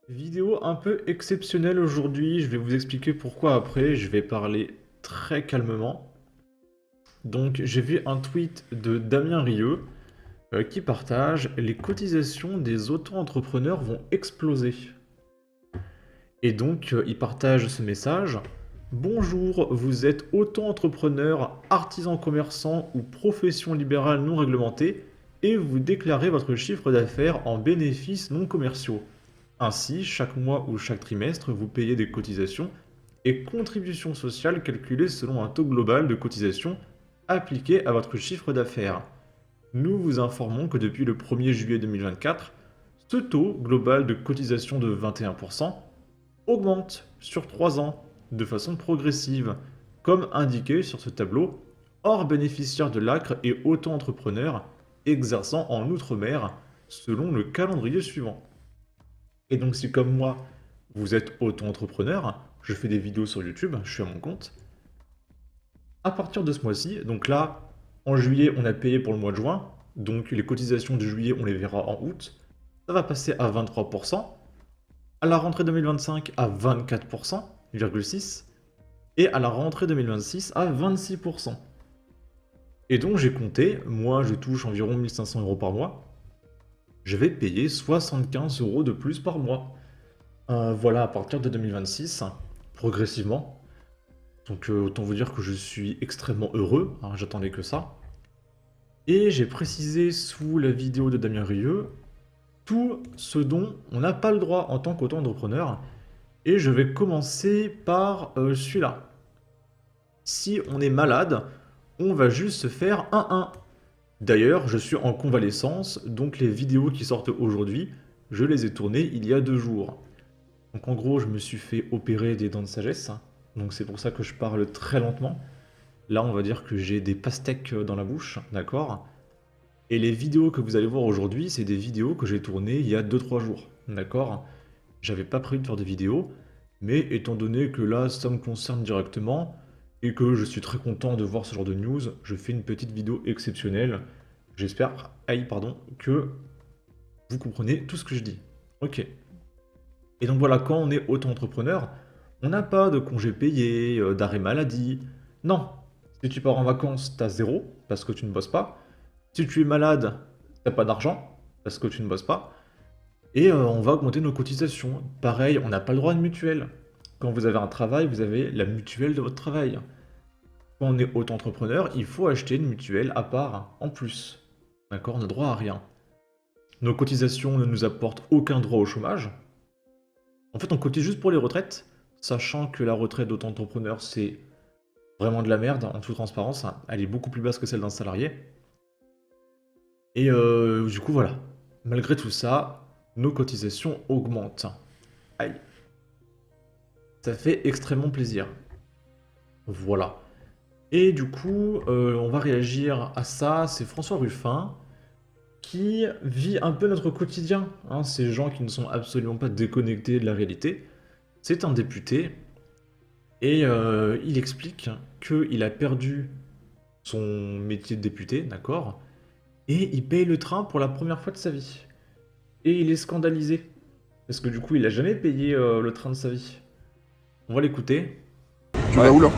Vidéo un peu exceptionnelle aujourd'hui, je vais vous expliquer pourquoi après, je vais parler très calmement. Donc j'ai vu un tweet de Damien Rieu qui partage les cotisations des auto-entrepreneurs vont exploser. Et donc il partage ce message. Bonjour, vous êtes auto-entrepreneur, artisan commerçant ou profession libérale non réglementée et vous déclarez votre chiffre d'affaires en bénéfices non commerciaux. Ainsi, chaque mois ou chaque trimestre, vous payez des cotisations et contributions sociales calculées selon un taux global de cotisation appliqué à votre chiffre d'affaires. Nous vous informons que depuis le 1er juillet 2024, ce taux global de cotisation de 21% augmente sur 3 ans de façon progressive, comme indiqué sur ce tableau, hors bénéficiaires de l'ACRE et auto-entrepreneurs exerçant en Outre-mer selon le calendrier suivant. Et donc si comme moi, vous êtes auto-entrepreneur, je fais des vidéos sur YouTube, je suis à mon compte, à partir de ce mois-ci, donc là, en juillet, on a payé pour le mois de juin, donc les cotisations de juillet, on les verra en août, ça va passer à 23%, à la rentrée 2025 à 24,6%, et à la rentrée 2026 à 26%. Et donc j'ai compté, moi je touche environ 1500 euros par mois, je vais payer 75 euros de plus par mois. Voilà, à partir de 2026, progressivement. Donc autant vous dire que je suis extrêmement heureux, hein, j'attendais que ça. Et j'ai précisé sous la vidéo de Damien Rieu tout ce dont on n'a pas le droit en tant qu'auto-entrepreneur. Et je vais commencer par celui-là. Si on est malade, on va juste se faire un 1. D'ailleurs, je suis en convalescence, donc les vidéos qui sortent aujourd'hui, je les ai tournées il y a 2 jours. Donc en gros, je me suis fait opérer des dents de sagesse, donc c'est pour ça que je parle très lentement. Là, on va dire que j'ai des pastèques dans la bouche, d'accord? Et les vidéos que vous allez voir aujourd'hui, c'est des vidéos que j'ai tournées il y a 2-3 jours, d'accord? J'avais pas prévu de faire de vidéos, mais étant donné que là, ça me concerne directement, et que je suis très content de voir ce genre de news, je fais une petite vidéo exceptionnelle. J'espère, aïe, pardon, que vous comprenez tout ce que je dis. Ok. Et donc voilà, quand on est auto-entrepreneur, on n'a pas de congé payé, d'arrêt maladie. Non. Si tu pars en vacances, t'as zéro, parce que tu ne bosses pas. Si tu es malade, t'as pas d'argent, parce que tu ne bosses pas. Et on va augmenter nos cotisations. Pareil, on n'a pas le droit à une mutuelle. Quand vous avez un travail, vous avez la mutuelle de votre travail. Quand on est auto-entrepreneur, il faut acheter une mutuelle à part, en plus. D'accord? On n'a droit à rien. Nos cotisations ne nous apportent aucun droit au chômage. En fait, on cotise juste pour les retraites, sachant que la retraite d'auto-entrepreneur, c'est vraiment de la merde, en toute transparence. Elle est beaucoup plus basse que celle d'un salarié. Et du coup, voilà. Malgré tout ça, nos cotisations augmentent. Aïe. Ça fait extrêmement plaisir. Voilà. Et du coup, on va réagir à ça. C'est François Ruffin qui vit un peu notre quotidien, hein, ces gens qui ne sont absolument pas déconnectés de la réalité. C'est un député, et il explique qu'il a perdu son métier de député, d'accord? Et il paye le train pour la première fois de sa vie. Et il est scandalisé, parce que du coup, il a jamais payé le train de sa vie. On va l'écouter. Ouais. Oula.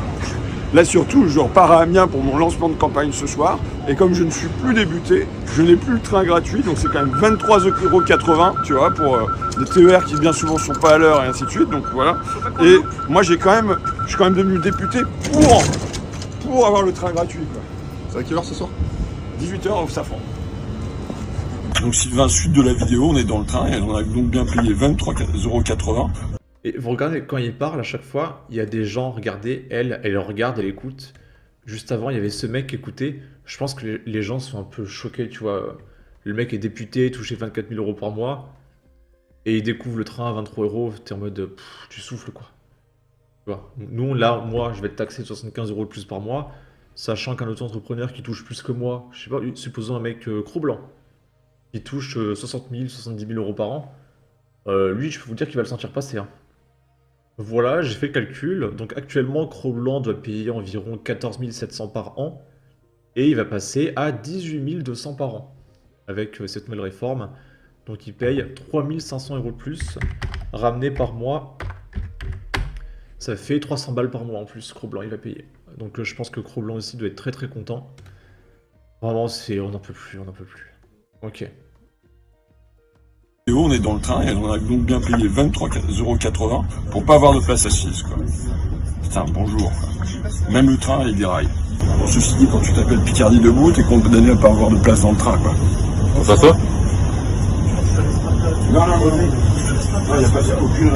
Là surtout, je repars à Amiens pour mon lancement de campagne ce soir. Et comme je ne suis plus débuté, je n'ai plus le train gratuit. Donc c'est quand même 23,80 €, tu vois, pour des TER qui bien souvent sont pas à l'heure et ainsi de suite. Donc voilà. Et moi je suis quand même devenu député pour avoir le train gratuit, quoi. C'est à quelle heure ce soir? 18 h au Safran. Donc Sylvain, suite de la vidéo, on est dans le train et on a donc bien payé 23,80 €. Et vous regardez, quand il parle, à chaque fois, il y a des gens, regardez, elle regarde, elle écoute. Juste avant, il y avait ce mec qui écoutait. Je pense que les gens sont un peu choqués, tu vois. Le mec est député, touché 24 000 euros par mois, et il découvre le train à 23 euros. T'es en mode, tu souffles, quoi. Tu vois. Nous, là, moi, je vais être taxé de 75 euros de plus par mois, sachant qu'un auto-entrepreneur qui touche plus que moi, je sais pas, supposons un mec cro-blanc, qui touche 60 000, 70 000 euros par an, lui, je peux vous dire qu'il va le sentir passer, hein. Voilà, j'ai fait le calcul. Donc actuellement, Cro-Blanc doit payer environ 14 700 par an. Et il va passer à 18 200 par an avec cette nouvelle réforme. Donc il paye 3 500 euros de plus. ramené par mois, ça fait 300 balles par mois en plus, Cro-Blanc il va payer. Donc je pense que Cro-Blanc aussi doit être très très content. Vraiment, on n'en peut plus, on n'en peut plus. Ok. Et on est dans le train et on a donc bien payé 23,80 € pour pas avoir de place assise, quoi. Putain, bonjour, quoi. Même le train, il déraille. Bon, ceci dit, quand tu t'appelles Picardie debout, t'es condamné à pas avoir de place dans le train, quoi. Ça toi? Non, non, non. Il n'y a pas aucune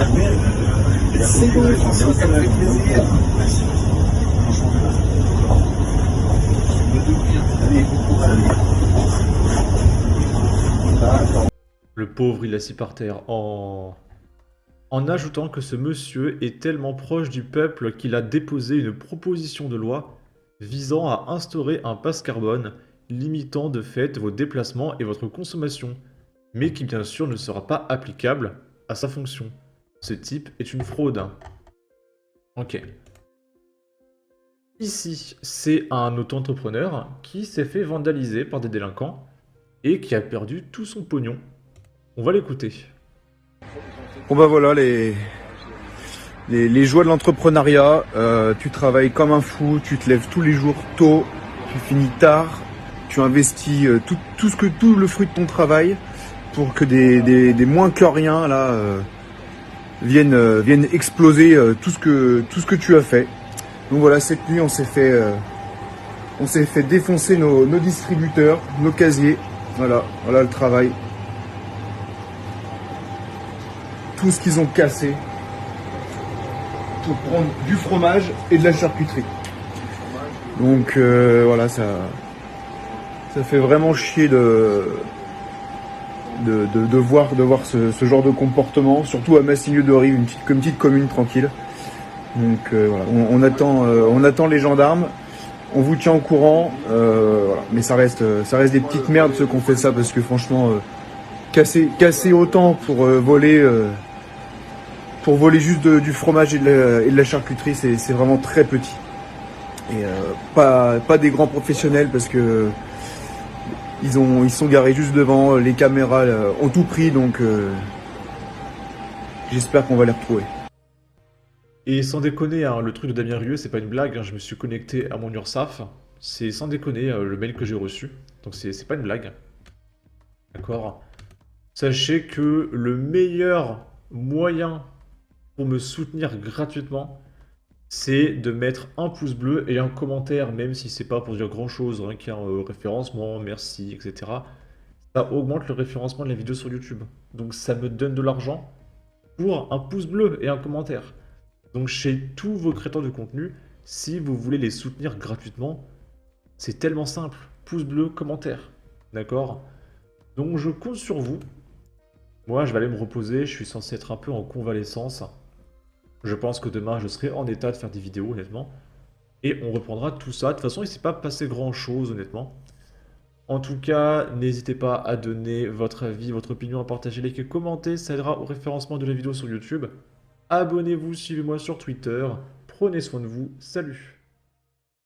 Le pauvre, il est assis par terre en ajoutant que ce monsieur est tellement proche du peuple qu'il a déposé une proposition de loi visant à instaurer un passe carbone limitant de fait vos déplacements et votre consommation, mais qui bien sûr ne sera pas applicable à sa fonction. Ce type est une fraude. Ok. Ici, c'est un auto-entrepreneur qui s'est fait vandaliser par des délinquants et qui a perdu tout son pognon. On va l'écouter. Bon bah voilà les joies de l'entrepreneuriat, tu travailles comme un fou, tu te lèves tous les jours tôt, tu finis tard, tu investis tout le fruit de ton travail pour que des moins que rien là viennent exploser tout ce que tu as fait. Donc voilà, cette nuit on s'est fait défoncer nos distributeurs, nos casiers. Voilà le travail. Tout ce qu'ils ont cassé pour prendre du fromage et de la charcuterie. Donc voilà, ça fait vraiment chier de voir ce genre de comportement, surtout à Massigneux-de-Rive, une petite commune tranquille. Donc voilà, on attend les gendarmes, on vous tient au courant, voilà. Mais ça reste des petites merdes ceux qui ont fait ça, parce que franchement, casser autant pour voler juste du fromage et de la charcuterie, c'est vraiment très petit. Et pas des grands professionnels, parce que ils sont garés juste devant, les caméras ont tout pris, donc j'espère qu'on va les retrouver. Et sans déconner, hein, le truc de Damien Rieu, c'est pas une blague, hein, je me suis connecté à mon URSAF, c'est sans déconner le mail que j'ai reçu, donc c'est pas une blague. D'accord? Sachez que le meilleur moyen pour me soutenir gratuitement, c'est de mettre un pouce bleu et un commentaire, même si c'est pas pour dire grand chose, hein, qu'il y a un référencement, merci, etc. Ça augmente le référencement de la vidéo sur YouTube. Donc ça me donne de l'argent pour un pouce bleu et un commentaire. Donc chez tous vos créateurs de contenu, si vous voulez les soutenir gratuitement, c'est tellement simple. Pouce bleu, commentaire. D'accord? Donc je compte sur vous. Moi, je vais aller me reposer, je suis censé être un peu en convalescence. Je pense que demain, je serai en état de faire des vidéos, honnêtement. Et on reprendra tout ça. De toute façon, il ne s'est pas passé grand-chose, honnêtement. En tout cas, n'hésitez pas à donner votre avis, votre opinion, à partager, liker, commenter. Ça aidera au référencement de la vidéo sur YouTube. Abonnez-vous, suivez-moi sur Twitter. Prenez soin de vous. Salut!